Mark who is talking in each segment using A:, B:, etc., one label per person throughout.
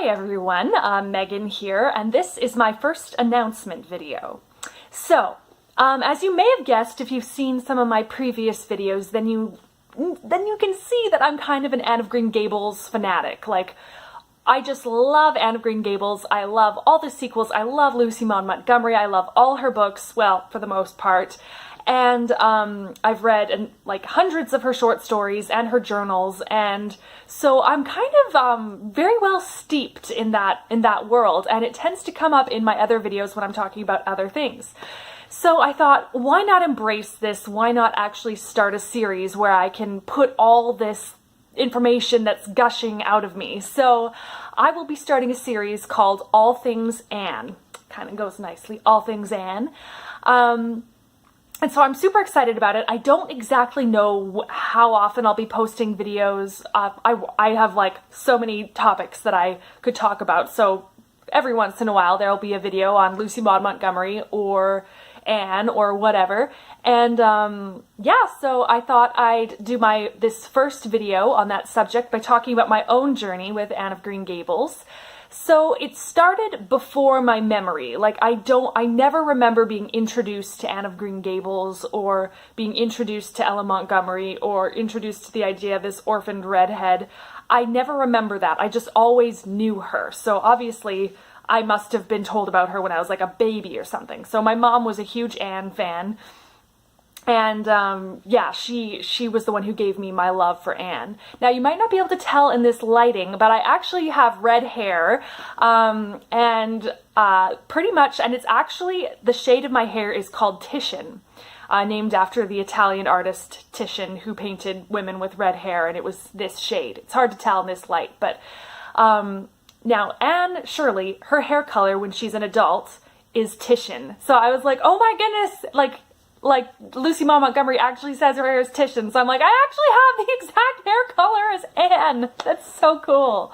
A: Hi everyone, Megan here, and this is my first announcement video. So, as you may have guessed, if you've seen some of my previous videos, then you can see that I'm kind of an Anne of Green Gables fanatic. Like, I just love Anne of Green Gables. I love all the sequels. I love Lucy Maud Montgomery. I love all her books, well, for the most part. And I've read like hundreds of her short stories and her journals, and so I'm kind of very well steeped in that world, and it tends to come up in my other videos when I'm talking about other things. So I thought, why not embrace this? Why not actually start a series where I can put all this information that's gushing out of me? So I will be starting a series called All Things Anne. Kind of goes nicely, All Things Anne. And so I'm super excited about it. I don't exactly know how often I'll be posting videos. I have like so many topics that I could talk about. So every once in a while there'll be a video on Lucy Maud Montgomery or Anne or whatever. And yeah, so I thought I'd do this first video on that subject by talking about my own journey with Anne of Green Gables. So it started before my memory. Like, I never remember being introduced to Anne of Green Gables or being introduced to Ella Montgomery or introduced to the idea of this orphaned redhead. I never remember that. I just always knew her. So obviously I must have been told about her when I was like a baby or something. So my mom was a huge Anne fan. And yeah, she was the one who gave me my love for Anne. Now, you might not be able to tell in this lighting, but I actually have red hair, and pretty much, and it's actually, the shade of my hair is called Titian, named after the Italian artist Titian, who painted women with red hair, and it was this shade. It's hard to tell in this light, but now Anne Shirley, her hair color when she's an adult is Titian. So I was like, oh my goodness, like Lucy Maud Montgomery actually says her hair is Titian. So I'm like, I actually have the exact hair color as Anne. That's so cool.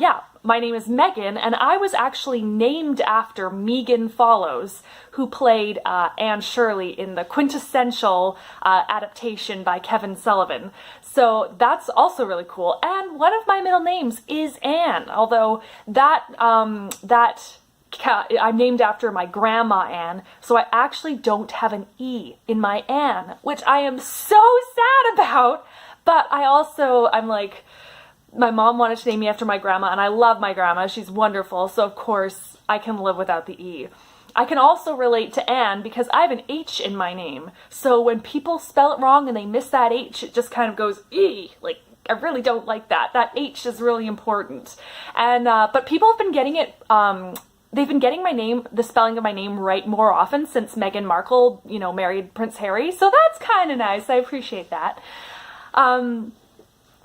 A: Yeah, my name is Megan, and I was actually named after Megan Follows, who played Anne Shirley in the quintessential adaptation by Kevin Sullivan. So that's also really cool. And one of my middle names is Anne, although I'm named after my grandma Anne, so I actually don't have an E in my Anne, which I am so sad about, but I'm like, my mom wanted to name me after my grandma, and I love my grandma, she's wonderful, so of course I can live without the E. I can also relate to Anne because I have an H in my name, so when people spell it wrong and they miss that H, it just kind of goes E, like, I really don't like that. That H is really important. And, but people have been getting it, they've been getting my name, the spelling of my name right more often since Meghan Markle, married Prince Harry. So that's kind of nice. I appreciate that.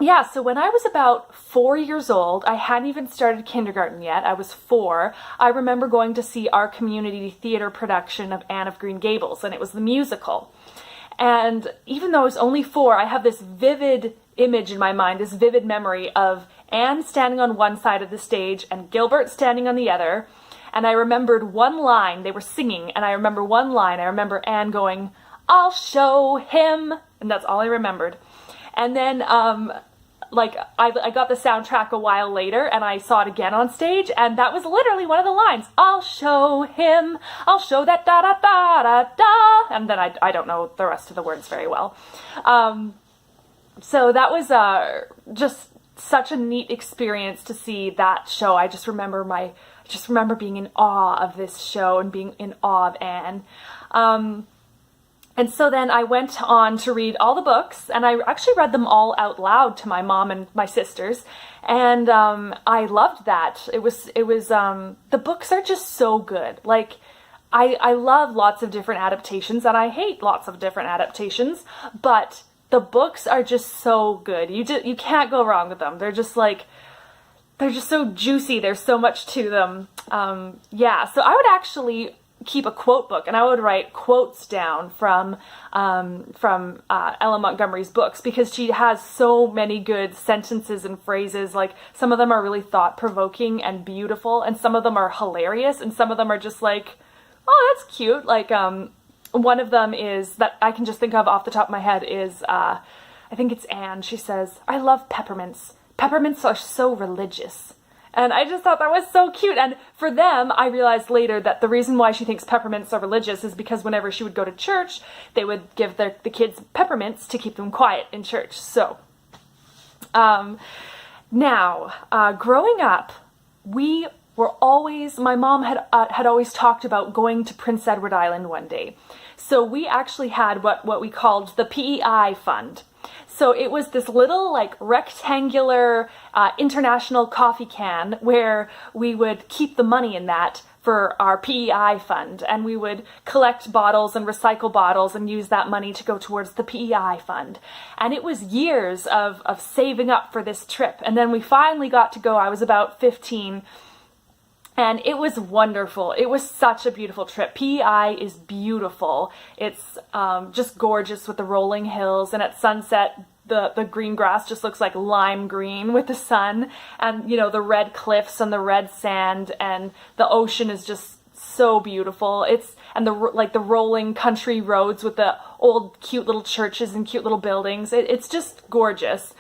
A: Yeah, so when I was about 4 years old, I hadn't even started kindergarten yet. I was 4. I remember going to see our community theater production of Anne of Green Gables, and it was the musical. And even though I was only 4, I have this vivid image in my mind, this vivid memory of Anne standing on one side of the stage and Gilbert standing on the other. And I remembered one line, they were singing, and I remember one line. I remember Anne going, "I'll show him," and that's all I remembered. And then, I got the soundtrack a while later, and I saw it again on stage, and that was literally one of the lines. "I'll show him, I'll show that da-da-da-da-da," and then I don't know the rest of the words very well. So that was just such a neat experience to see that show. I just remember being in awe of this show and being in awe of Anne. And so then I went on to read all the books, and I actually read them all out loud to my mom and my sisters, and I loved that. It was the books are just so good. Like, I love lots of different adaptations, and I hate lots of different adaptations, but the books are just so good. You can't go wrong with them. They're just so juicy. There's so much to them. Yeah, so I would actually keep a quote book, and I would write quotes down from Ella Montgomery's books, because she has so many good sentences and phrases. Like, some of them are really thought-provoking and beautiful, and some of them are hilarious, and some of them are just like, oh, that's cute. Like, one of them is, that I can just think of off the top of my head, is, I think it's Anne. She says, "I love peppermints. peppermints are so religious. And I just thought that was so cute. And for them, I realized later that the reason why she thinks peppermints are religious is because whenever she would go to church, they would give the kids peppermints to keep them quiet in church. So, now, growing up, we were always, my mom had always talked about going to Prince Edward Island one day. So we actually had what we called the PEI fund. So it was this little like rectangular international coffee can where we would keep the money in that for our PEI fund, and we would collect bottles and recycle bottles and use that money to go towards the PEI fund. And it was years of saving up for this trip, and then we finally got to go. I was about 15, and it was wonderful. It was such a beautiful trip. PEI is beautiful. It's just gorgeous with the rolling hills, and at sunset, the green grass just looks like lime green with the sun, and you know, the red cliffs and the red sand, and the ocean is just so beautiful. And the rolling country roads with the old cute little churches and cute little buildings. It's just gorgeous.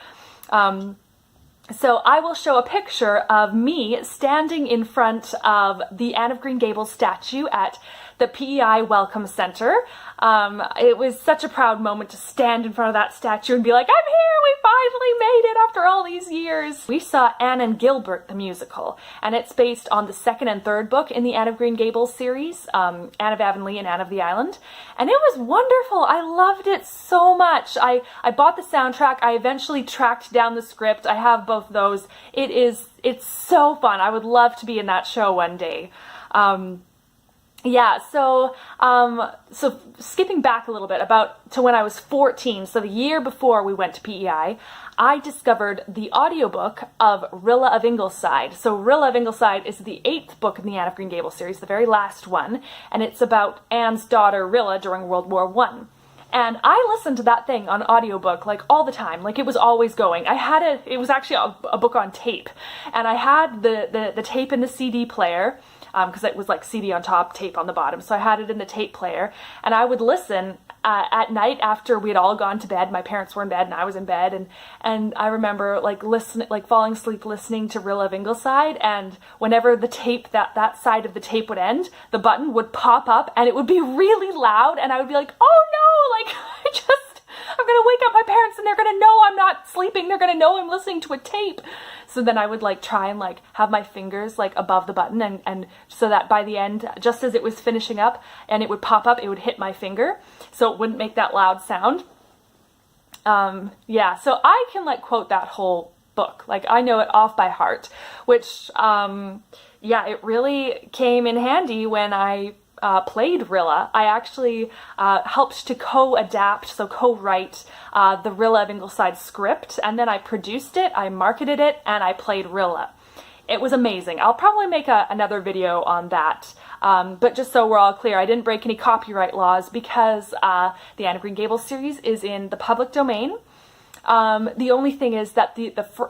A: So I will show a picture of me standing in front of the Anne of Green Gables statue at the PEI Welcome Center. It was such a proud moment to stand in front of that statue and be like, I'm here, we finally made it after all these years. We saw Anne and Gilbert, the musical, and it's based on the second and third book in the Anne of Green Gables series, Anne of Avonlea and Anne of the Island, and it was wonderful. I loved it so much. I bought the soundtrack. I eventually tracked down the script. I have both those. It's so fun. I would love to be in that show one day. Yeah, so skipping back a little bit to when I was 14, so the year before we went to PEI, I discovered the audiobook of Rilla of Ingleside. So Rilla of Ingleside is the 8th book in the Anne of Green Gables series, the very last one, and it's about Anne's daughter Rilla during World War I. And I listened to that thing on audiobook like all the time, like it was always going. It was actually a book on tape, and I had the tape in the CD player, because it was like CD on top, tape on the bottom. So I had it in the tape player, and I would listen at night after we had all gone to bed. My parents were in bed and I was in bed, and I remember falling asleep listening to Rilla of Ingleside, and whenever the tape, that side of the tape would end, the button would pop up and it would be really loud, and I would be like, oh no, like I'm gonna wake up my parents and they're gonna know I'm not sleeping. They're gonna know I'm listening to a tape. So then I would try and have my fingers above the button, and so that by the end, just as it was finishing up and it would pop up, it would hit my finger so it wouldn't make that loud sound. Yeah, so I can quote that whole book. I know it off by heart, which yeah, it really came in handy when I played Rilla. I actually helped to co-write the Rilla of Ingleside script, and then I produced it, I marketed it, and I played Rilla. It was amazing. I'll probably make another video on that, but just so we're all clear, I didn't break any copyright laws because the Anne of Green Gables series is in the public domain. The only thing is that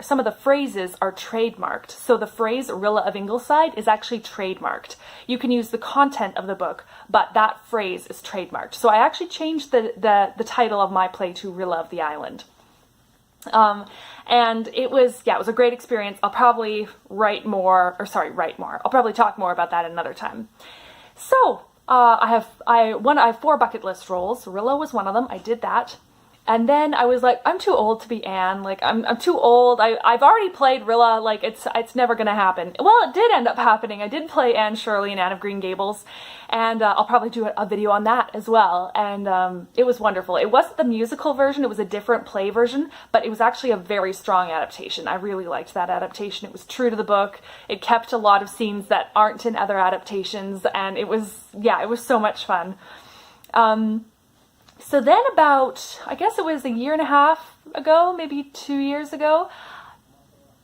A: some of the phrases are trademarked. So the phrase Rilla of Ingleside is actually trademarked. You can use the content of the book, but that phrase is trademarked. So I actually changed the title of my play to Rilla of the Island. And it was a great experience. I'll probably I'll probably talk more about that another time. So, I have 4 bucket list roles. Rilla was one of them. I did that. And then I was like, I'm too old to be Anne. I'm too old. I've already played Rilla. It's never gonna happen. Well, it did end up happening. I did play Anne Shirley in Anne of Green Gables, and I'll probably do a video on that as well. And it was wonderful. It wasn't the musical version. It was a different play version, but it was actually a very strong adaptation. I really liked that adaptation. It was true to the book. It kept a lot of scenes that aren't in other adaptations, and it was so much fun. So then I guess it was a year and a half ago, maybe 2 years ago,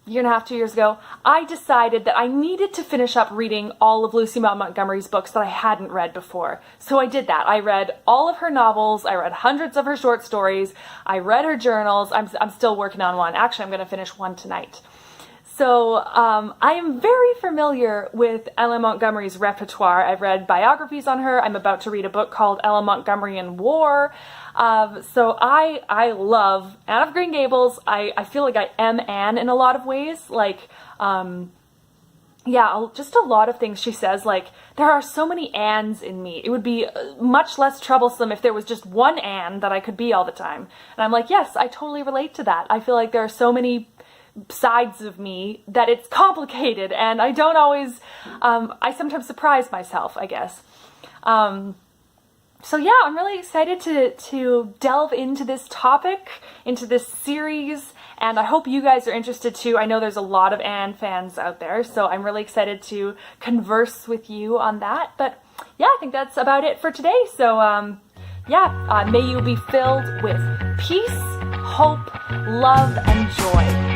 A: I decided that I needed to finish up reading all of Lucy Maud Montgomery's books that I hadn't read before. So I did that. I read all of her novels. I read hundreds of her short stories. I read her journals. I'm still working on one. Actually, I'm going to finish one tonight. So I am very familiar with Ella Montgomery's repertoire. I've read biographies on her. I'm about to read a book called Ella Montgomery and War. So I love Anne of Green Gables. I feel like I am Anne in a lot of ways. Like, yeah, just a lot of things she says. Like, there are so many Annes in me. It would be much less troublesome if there was just one Anne that I could be all the time. And I'm like, yes, I totally relate to that. I feel like there are so many sides of me that it's complicated, and I don't always, I sometimes surprise myself, I guess. So yeah, I'm really excited to delve into this topic, into this series, and I hope you guys are interested too. I know there's a lot of Anne fans out there, so I'm really excited to converse with you on that. But yeah, I think that's about it for today. So yeah, may you be filled with peace, hope, love, and joy.